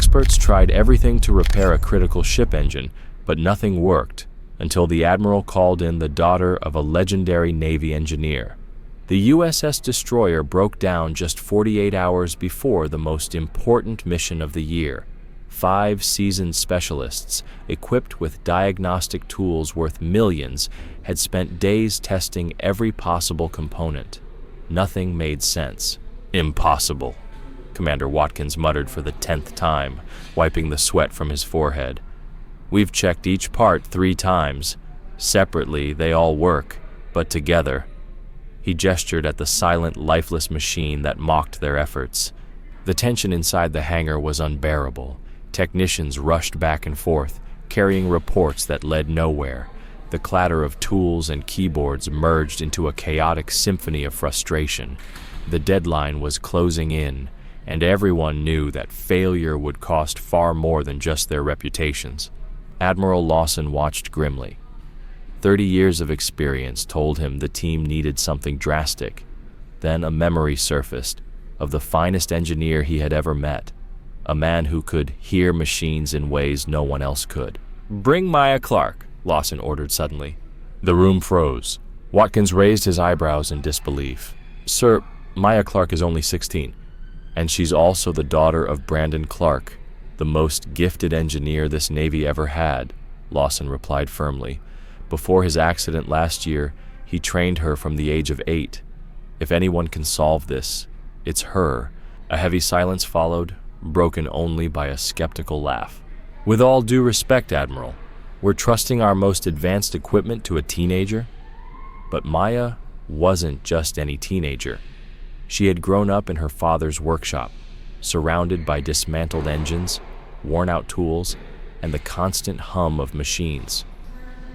Experts tried everything to repair a critical ship engine, but nothing worked until the Admiral called in the daughter of a legendary Navy engineer. The USS Destroyer broke down just 48 hours before the most important mission of the year. 5 seasoned specialists, equipped with diagnostic tools worth millions, had spent days testing every possible component. Nothing made sense. Impossible, Commander Watkins muttered for the 10th time, wiping the sweat from his forehead. We've checked each part 3 times. Separately, they all work, but together. He gestured at the silent, lifeless machine that mocked their efforts. The tension inside the hangar was unbearable. Technicians rushed back and forth, carrying reports that led nowhere. The clatter of tools and keyboards merged into a chaotic symphony of frustration. The deadline was closing in, and everyone knew that failure would cost far more than just their reputations. Admiral Lawson watched grimly. 30 years of experience told him the team needed something drastic. Then a memory surfaced of the finest engineer he had ever met, a man who could hear machines in ways no one else could. "Bring Maya Clark," Lawson ordered suddenly. The room froze. Watkins raised his eyebrows in disbelief. "Sir, Maya Clark is only 16, and she's also the daughter of Brandon Clark, the most gifted engineer this Navy ever had," Lawson replied firmly. "Before his accident last year, he trained her from the age of 8. If anyone can solve this, it's her." A heavy silence followed, broken only by a skeptical laugh. "With all due respect, Admiral, we're trusting our most advanced equipment to a teenager?" But Maya wasn't just any teenager. She had grown up in her father's workshop, surrounded by dismantled engines, worn-out tools, and the constant hum of machines.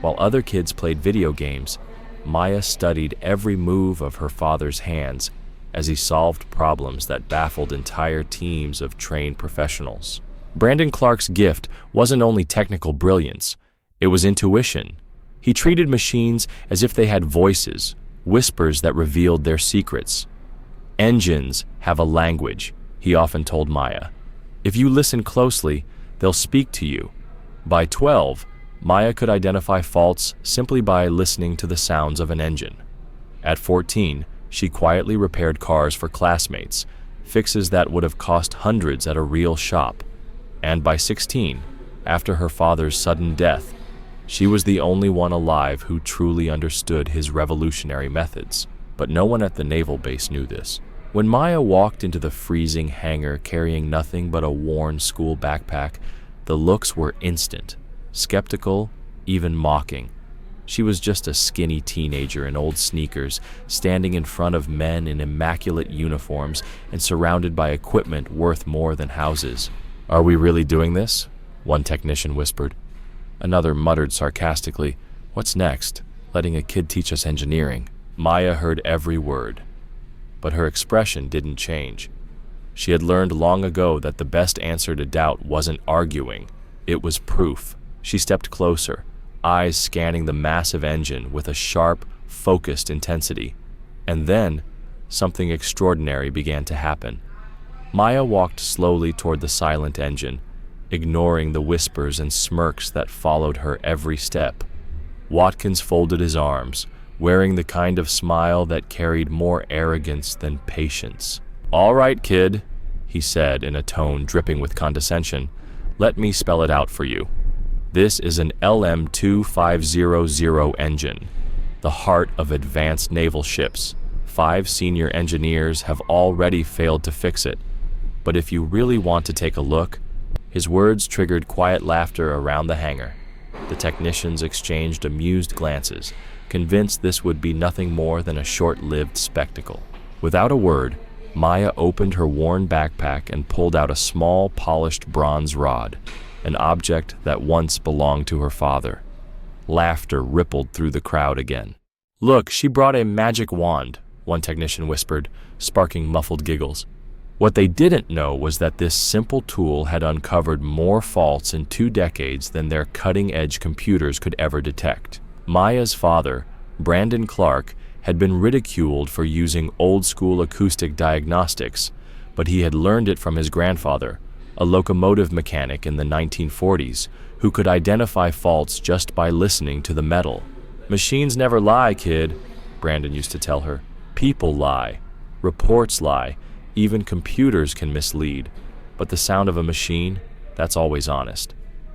While other kids played video games, Maya studied every move of her father's hands as he solved problems that baffled entire teams of trained professionals. Brandon Clark's gift wasn't only technical brilliance, it was intuition. He treated machines as if they had voices, whispers that revealed their secrets. "Engines have a language," he often told Maya. "If you listen closely, they'll speak to you." By 12, Maya could identify faults simply by listening to the sounds of an engine. At 14, she quietly repaired cars for classmates, fixes that would have cost hundreds at a real shop. And by 16, after her father's sudden death, she was the only one alive who truly understood his revolutionary methods. But no one at the naval base knew this. When Maya walked into the freezing hangar carrying nothing but a worn school backpack, the looks were instant, skeptical, even mocking. She was just a skinny teenager in old sneakers, standing in front of men in immaculate uniforms and surrounded by equipment worth more than houses. "Are we really doing this?" one technician whispered. Another muttered sarcastically, "What's next? Letting a kid teach us engineering?" Maya heard every word, but her expression didn't change. She had learned long ago that the best answer to doubt wasn't arguing, it was proof. She stepped closer, eyes scanning the massive engine with a sharp, focused intensity. And then, something extraordinary began to happen. Maya walked slowly toward the silent engine, ignoring the whispers and smirks that followed her every step. Watkins folded his arms, wearing the kind of smile that carried more arrogance than patience. "All right, kid," he said in a tone dripping with condescension. "Let me spell it out for you. This is an LM-2500 engine, the heart of advanced naval ships. 5 senior engineers have already failed to fix it. But if you really want to take a look..." His words triggered quiet laughter around the hangar. The technicians exchanged amused glances, convinced this would be nothing more than a short-lived spectacle. Without a word, Maya opened her worn backpack and pulled out a small, polished bronze rod, an object that once belonged to her father. Laughter rippled through the crowd again. "Look, she brought a magic wand," one technician whispered, sparking muffled giggles. What they didn't know was that this simple tool had uncovered more faults in 2 decades than their cutting-edge computers could ever detect. Maya's father, Brandon Clark, had been ridiculed for using old-school acoustic diagnostics, but he had learned it from his grandfather, a locomotive mechanic in the 1940s who could identify faults just by listening to the metal. "Machines never lie, kid," Brandon used to tell her. "People lie. Reports lie. Even computers can mislead. But the sound of a machine, that's always honest."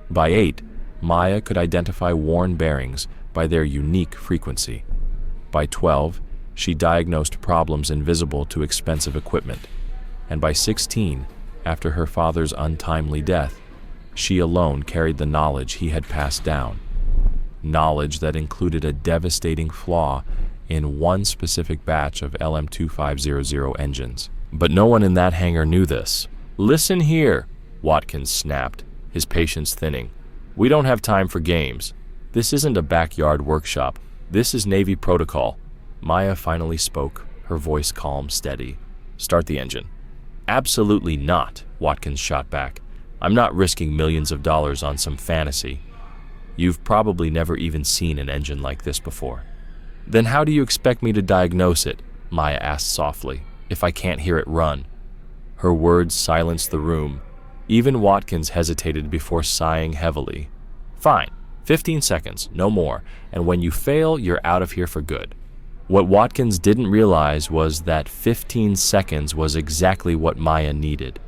By 8, Maya could identify worn bearings by their unique frequency. By 12, she diagnosed problems invisible to expensive equipment. And by 16, after her father's untimely death, she alone carried the knowledge he had passed down. Knowledge that included a devastating flaw in one specific batch of LM-2500 engines. But no one in that hangar knew this. "Listen here," Watkins snapped, his patience thinning. "We don't have time for games. This isn't a backyard workshop. This is Navy protocol." Maya finally spoke, her voice calm, steady. "Start the engine." "Absolutely not," Watkins shot back. "I'm not risking millions of dollars on some fantasy. You've probably never even seen an engine like this before." "Then how do you expect me to diagnose it?" Maya asked softly, "if I can't hear it run?" Her words silenced the room. Even Watkins hesitated before sighing heavily. "Fine, 15 seconds, no more, and when you fail, you're out of here for good." What Watkins didn't realize was that 15 seconds was exactly what Maya needed.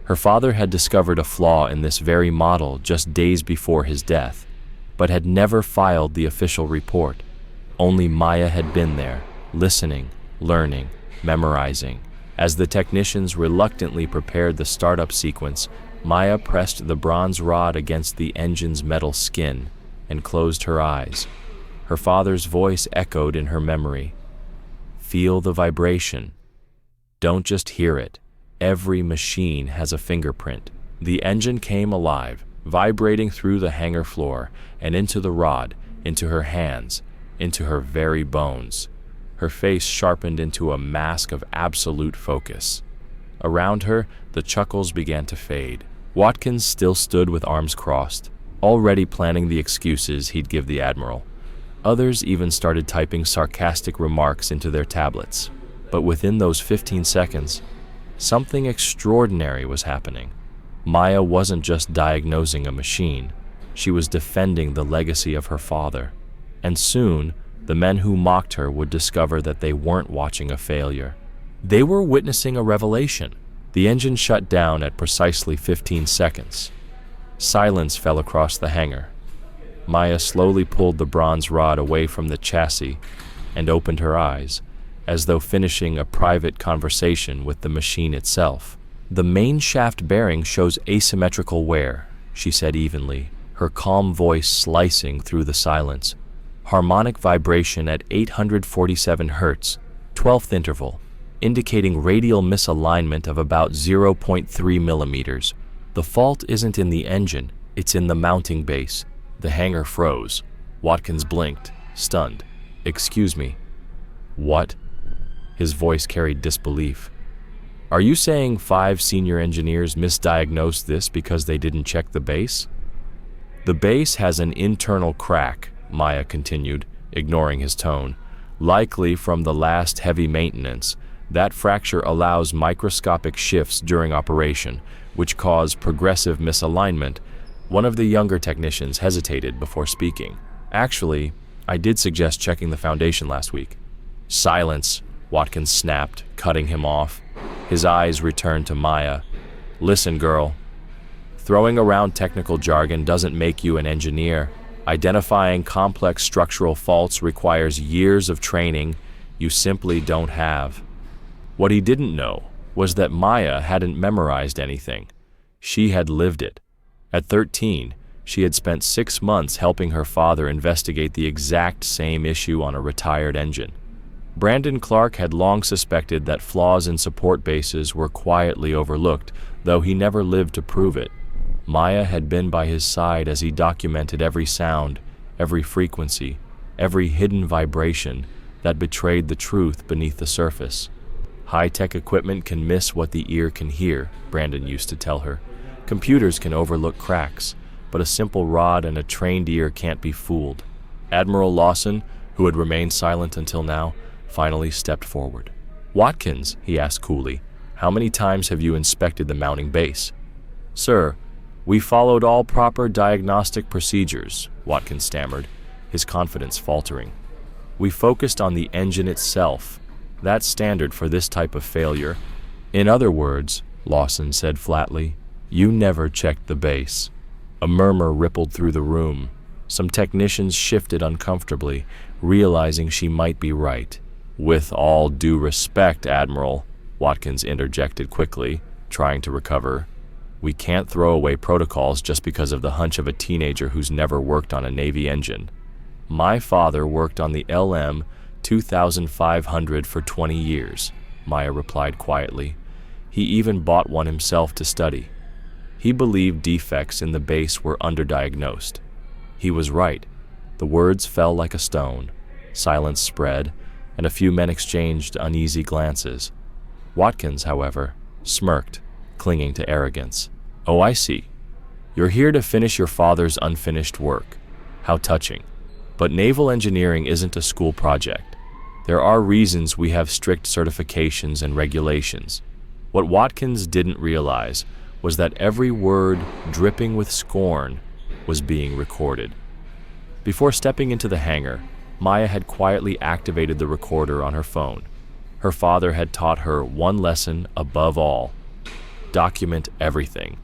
Her father had discovered a flaw in this very model just days before his death, but had never filed the official report. Only Maya had been there, listening, learning, memorizing. As the technicians reluctantly prepared the startup sequence, Maya pressed the bronze rod against the engine's metal skin and closed her eyes. Her father's voice echoed in her memory. "Feel the vibration. Don't just hear it. Every machine has a fingerprint." The engine came alive, vibrating through the hangar floor and into the rod, into her hands, into her very bones. Her face sharpened into a mask of absolute focus. Around her, the chuckles began to fade. Watkins still stood with arms crossed, already planning the excuses he'd give the Admiral. Others even started typing sarcastic remarks into their tablets. But within those 15 seconds, something extraordinary was happening. Maya wasn't just diagnosing a machine. She was defending the legacy of her father. And soon, the men who mocked her would discover that they weren't watching a failure. They were witnessing a revelation. The engine shut down at precisely 15 seconds. Silence fell across the hangar. Maya slowly pulled the bronze rod away from the chassis and opened her eyes, as though finishing a private conversation with the machine itself. "The main shaft bearing shows asymmetrical wear," she said evenly, her calm voice slicing through the silence. "Harmonic vibration at 847 Hz, 12th interval, indicating radial misalignment of about 0.3 millimeters. The fault isn't in the engine, it's in the mounting base." The hangar froze. Watkins blinked, stunned. "Excuse me." "What?" His voice carried disbelief. "Are you saying 5 senior engineers misdiagnosed this because they didn't check the base?" "The base has an internal crack," Maya continued, ignoring his tone. "Likely from the last heavy maintenance. That fracture allows microscopic shifts during operation, which cause progressive misalignment." One of the younger technicians hesitated before speaking. "Actually, I did suggest checking the foundation last week." "Silence," Watkins snapped, cutting him off. His eyes returned to Maya. "Listen, girl. Throwing around technical jargon doesn't make you an engineer. Identifying complex structural faults requires years of training you simply don't have." What he didn't know was that Maya hadn't memorized anything. She had lived it. At 13, she had spent 6 months helping her father investigate the exact same issue on a retired engine. Brandon Clark had long suspected that flaws in support bases were quietly overlooked, though he never lived to prove it. Maya had been by his side as he documented every sound, every frequency, every hidden vibration that betrayed the truth beneath the surface. "High-tech equipment can miss what the ear can hear," Brandon used to tell her. "Computers can overlook cracks, but a simple rod and a trained ear can't be fooled." Admiral Lawson, who had remained silent until now, finally stepped forward. "Watkins," he asked coolly, "how many times have you inspected the mounting base?" Sir, we followed all proper diagnostic procedures, Watkins stammered, his confidence faltering. We focused on the engine itself. That's standard for this type of failure. In other words, Lawson said flatly, you never checked the base. A murmur rippled through the room. Some technicians shifted uncomfortably, realizing she might be right. With all due respect, Admiral, Watkins interjected quickly, trying to recover. We can't throw away protocols just because of the hunch of a teenager who's never worked on a Navy engine. My father worked on the LM 2500 for 20 years, Maya replied quietly. He even bought one himself to study. He believed defects in the base were underdiagnosed. He was right. The words fell like a stone. Silence spread, and a few men exchanged uneasy glances. Watkins, however, smirked, clinging to arrogance. Oh, I see. You're here to finish your father's unfinished work. How touching. But naval engineering isn't a school project. There are reasons we have strict certifications and regulations. What Watkins didn't realize was that every word, dripping with scorn, was being recorded. Before stepping into the hangar, Maya had quietly activated the recorder on her phone. Her father had taught her one lesson above all: document everything,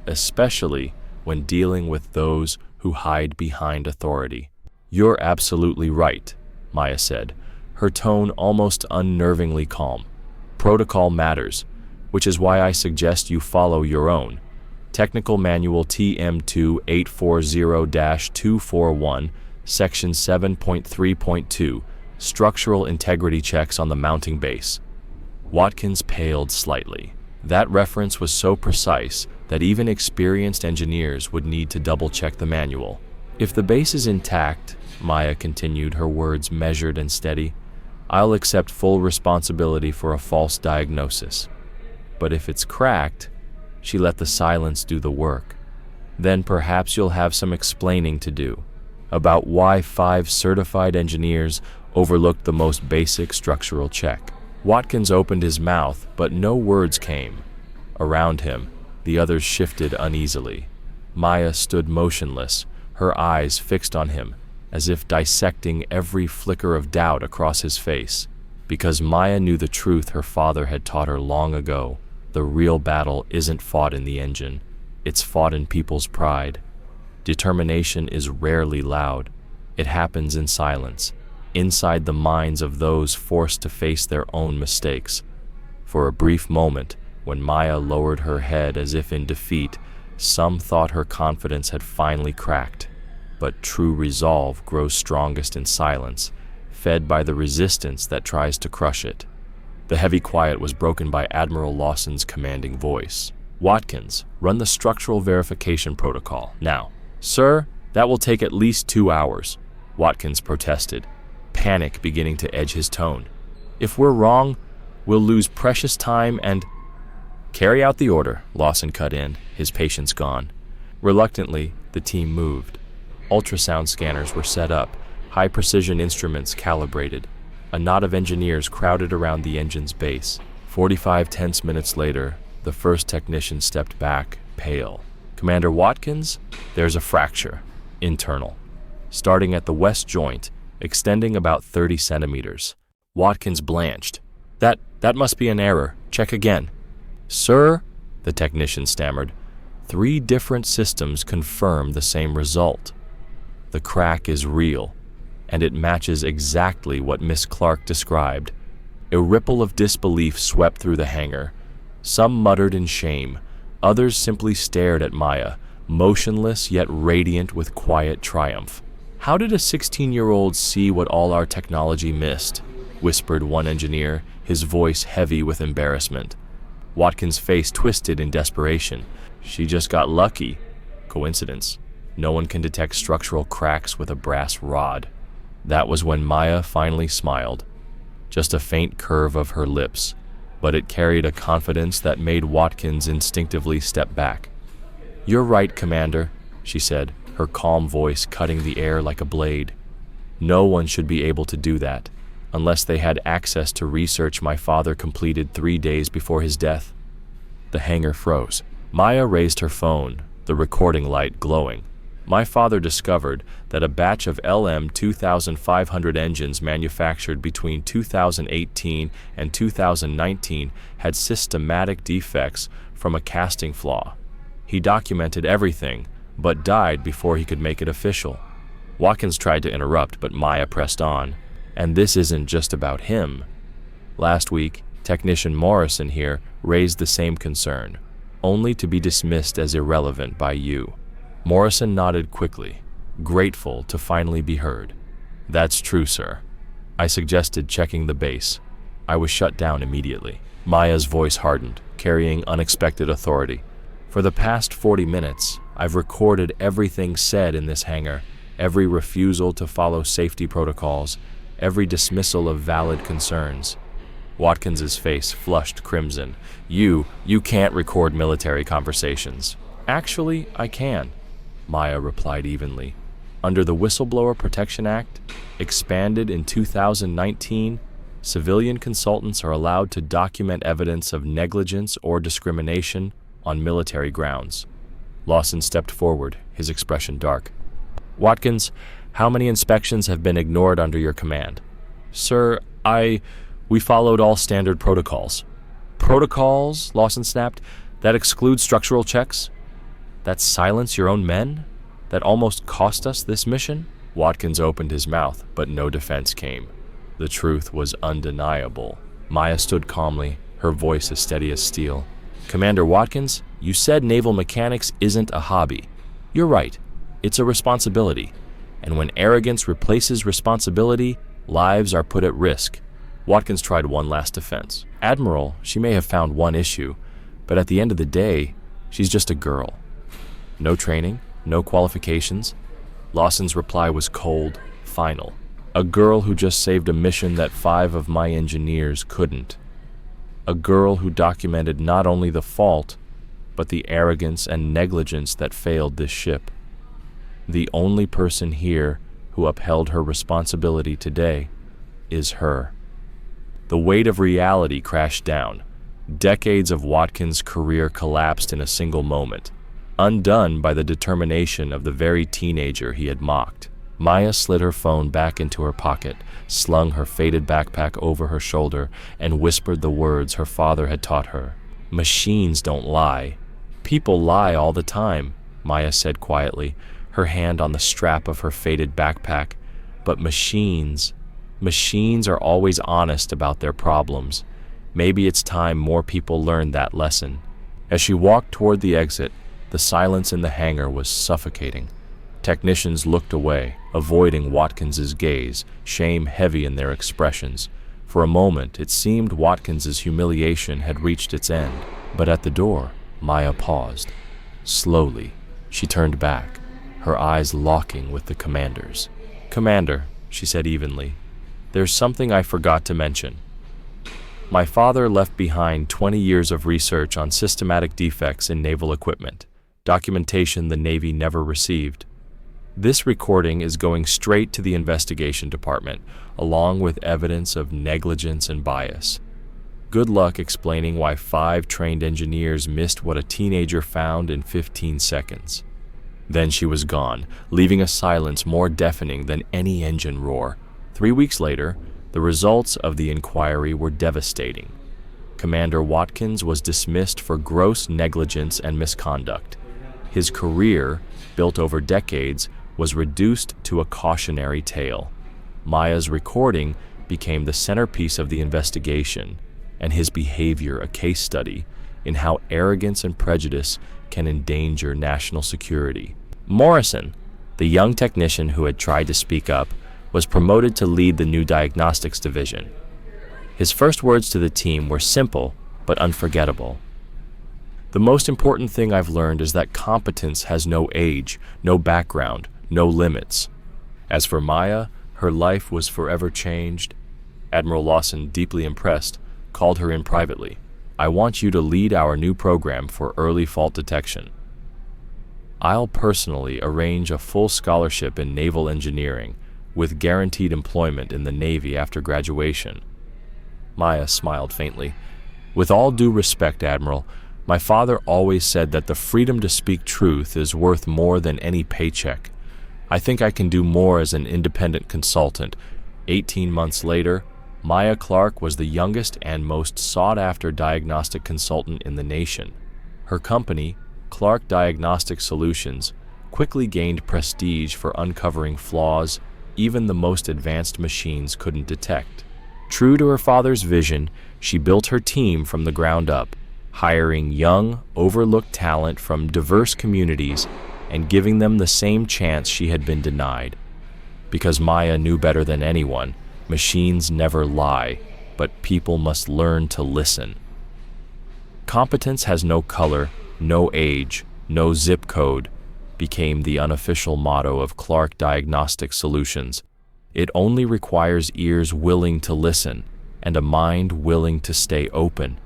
especially when dealing with those who hide behind authority. You're absolutely right, Maya said, her tone almost unnervingly calm. Protocol matters, which is why I suggest you follow your own. Technical Manual TM2840-241, Section 7.3.2, Structural Integrity Checks on the Mounting Base. Watkins paled slightly. That reference was so precise that even experienced engineers would need to double-check the manual. If the base is intact, Maya continued, her words measured and steady, I'll accept full responsibility for a false diagnosis. But if it's cracked, she let the silence do the work. Then perhaps you'll have some explaining to do about why 5 certified engineers overlooked the most basic structural check. Watkins opened his mouth, but no words came. Around him, the others shifted uneasily. Maya stood motionless, her eyes fixed on him, as if dissecting every flicker of doubt across his face. Because Maya knew the truth her father had taught her long ago. The real battle isn't fought in the engine. It's fought in people's pride. Determination is rarely loud. It happens in silence, inside the minds of those forced to face their own mistakes. For a brief moment, when Maya lowered her head as if in defeat, some thought her confidence had finally cracked. But true resolve grows strongest in silence, fed by the resistance that tries to crush it. The heavy quiet was broken by Admiral Lawson's commanding voice. Watkins, run the structural verification protocol, now. Sir, that will take at least 2 hours, Watkins protested, panic beginning to edge his tone. If we're wrong, we'll lose precious time and... Carry out the order, Lawson cut in, his patience gone. Reluctantly, the team moved. Ultrasound scanners were set up, high-precision instruments calibrated. A knot of engineers crowded around the engine's base. 45 tense minutes later, the first technician stepped back, pale. Commander Watkins, there's a fracture, internal, starting at the west joint, extending about 30 centimeters. Watkins blanched. That must be an error. Check again. Sir, the technician stammered, 3 different systems confirm the same result. The crack is real, and it matches exactly what Miss Clark described. A ripple of disbelief swept through the hangar. Some muttered in shame. Others simply stared at Maya, motionless yet radiant with quiet triumph. How did a 16-year-old see what all our technology missed? Whispered one engineer, his voice heavy with embarrassment. Watkins' face twisted in desperation. She just got lucky. Coincidence. No one can detect structural cracks with a brass rod. That was when Maya finally smiled. Just a faint curve of her lips, but it carried a confidence that made Watkins instinctively step back. You're right, Commander, she said, her calm voice cutting the air like a blade. No one should be able to do that, unless they had access to research my father completed 3 days before his death. The hangar froze. Maya raised her phone, the recording light glowing. My father discovered that a batch of LM 2500 engines manufactured between 2018 and 2019 had systematic defects from a casting flaw. He documented everything, but died before he could make it official. Watkins tried to interrupt, but Maya pressed on. And this isn't just about him. Last week, technician Morrison here raised the same concern, only to be dismissed as irrelevant by you. Morrison nodded quickly, grateful to finally be heard. That's true, sir. I suggested checking the base. I was shut down immediately. Maya's voice hardened, carrying unexpected authority. For the past 40 minutes, I've recorded everything said in this hangar, every refusal to follow safety protocols, every dismissal of valid concerns. Watkins's face flushed crimson. You can't record military conversations. Actually, I can, Maya replied evenly. Under the Whistleblower Protection Act, expanded in 2019, civilian consultants are allowed to document evidence of negligence or discrimination on military grounds. Lawson stepped forward, his expression dark. Watkins, how many inspections have been ignored under your command? Sir, we followed all standard protocols. Protocols? Lawson snapped. That excludes structural checks? That silence your own men? That almost cost us this mission? Watkins opened his mouth, but no defense came. The truth was undeniable. Maya stood calmly, her voice as steady as steel. Commander Watkins, you said naval mechanics isn't a hobby. You're right. It's a responsibility. And when arrogance replaces responsibility, lives are put at risk. Watkins tried one last defense. Admiral, she may have found one issue, but at the end of the day, she's just a girl. No training, no qualifications. Lawson's reply was cold, final. A girl who just saved a mission that 5 of my engineers couldn't. A girl who documented not only the fault, but the arrogance and negligence that failed this ship. The only person here who upheld her responsibility today is her. The weight of reality crashed down. Decades of Watkins' career collapsed in a single moment, undone by the determination of the very teenager he had mocked. Maya slid her phone back into her pocket, slung her faded backpack over her shoulder, and whispered the words her father had taught her. Machines don't lie. People lie all the time, Maya said quietly, her hand on the strap of her faded backpack. But machines are always honest about their problems. Maybe it's time more people learned that lesson. As she walked toward the exit, the silence in the hangar was suffocating. Technicians looked away, avoiding Watkins's gaze, shame heavy in their expressions. For a moment, it seemed Watkins's humiliation had reached its end. But at the door, Maya paused. Slowly, she turned back, her eyes locking with the commander's. Commander, she said evenly, there's something I forgot to mention. My father left behind 20 years of research on systematic defects in naval equipment, documentation the Navy never received. This recording is going straight to the investigation department, along with evidence of negligence and bias. Good luck explaining why 5 trained engineers missed what a teenager found in 15 seconds. Then she was gone, leaving a silence more deafening than any engine roar. 3 weeks later, the results of the inquiry were devastating. Commander Watkins was dismissed for gross negligence and misconduct. His career, built over decades, was reduced to a cautionary tale. Maya's recording became the centerpiece of the investigation, and his behavior a case study in how arrogance and prejudice can endanger national security. Morrison, the young technician who had tried to speak up, was promoted to lead the new diagnostics division. His first words to the team were simple but unforgettable. The most important thing I've learned is that competence has no age, no background, no limits. As for Maya, her life was forever changed. Admiral Lawson, deeply impressed, called her in privately. I want you to lead our new program for early fault detection. I'll personally arrange a full scholarship in naval engineering with guaranteed employment in the Navy after graduation. Maya smiled faintly. With all due respect, Admiral, My father always said that the freedom to speak truth is worth more than any paycheck. I think I can do more as an independent consultant. 18 months later, Maya Clark was the youngest and most sought-after diagnostic consultant in the nation. Her company, Clark Diagnostic Solutions, quickly gained prestige for uncovering flaws even the most advanced machines couldn't detect. True to her father's vision, she built her team from the ground up, hiring young, overlooked talent from diverse communities and giving them the same chance she had been denied. Because Maya knew better than anyone, machines never lie, but people must learn to listen. Competence has no color, no age, no zip code, became the unofficial motto of Clark Diagnostic Solutions. It only requires ears willing to listen and a mind willing to stay open.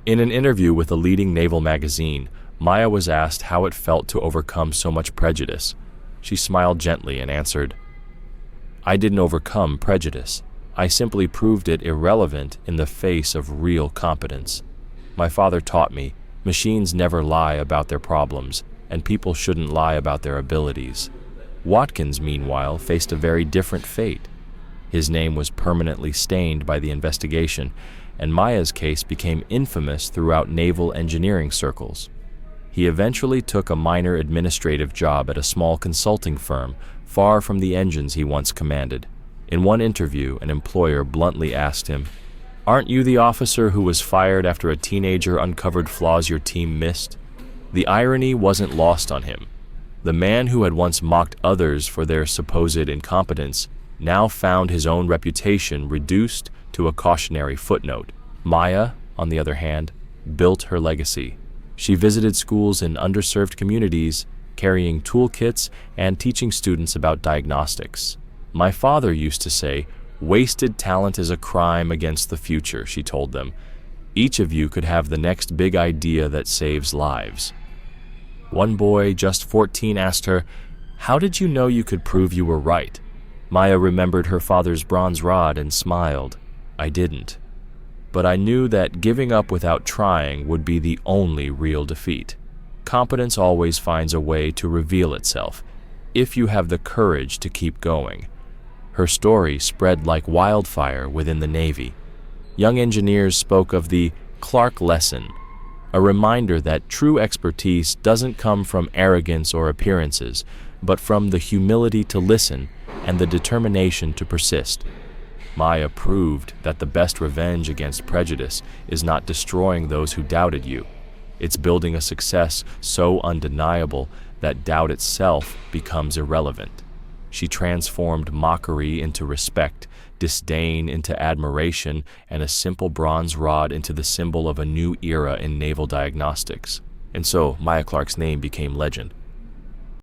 In an interview with a leading naval magazine, Maya was asked how it felt to overcome so much prejudice. She smiled gently and answered, "I didn't overcome prejudice. I simply proved it irrelevant in the face of real competence. My father taught me, machines never lie about their problems, and people shouldn't lie about their abilities." Watkins, meanwhile, faced a very different fate. His name was permanently stained by the investigation, and Maya's case became infamous throughout naval engineering circles. He eventually took a minor administrative job at a small consulting firm, far from the engines he once commanded. In one interview, an employer bluntly asked him, "Aren't you the officer who was fired after a teenager uncovered flaws your team missed?" The irony wasn't lost on him. The man who had once mocked others for their supposed incompetence now found his own reputation reduced to a cautionary footnote. Maya, on the other hand, built her legacy. She visited schools in underserved communities, carrying toolkits and teaching students about diagnostics. "My father used to say, 'Wasted talent is a crime against the future,'" she told them. "Each of you could have the next big idea that saves lives." One boy, just 14, asked her, "How did you know you could prove you were right?" Maya remembered her father's bronze rod and smiled. "I didn't. But I knew that giving up without trying would be the only real defeat. Competence always finds a way to reveal itself, if you have the courage to keep going." Her story spread like wildfire within the Navy. Young engineers spoke of the Clark lesson, a reminder that true expertise doesn't come from arrogance or appearances, but from the humility to listen and the determination to persist. Maya proved that the best revenge against prejudice is not destroying those who doubted you. It's building a success so undeniable that doubt itself becomes irrelevant. She transformed mockery into respect, disdain into admiration, and a simple bronze rod into the symbol of a new era in naval diagnostics. And so Maya Clark's name became legend.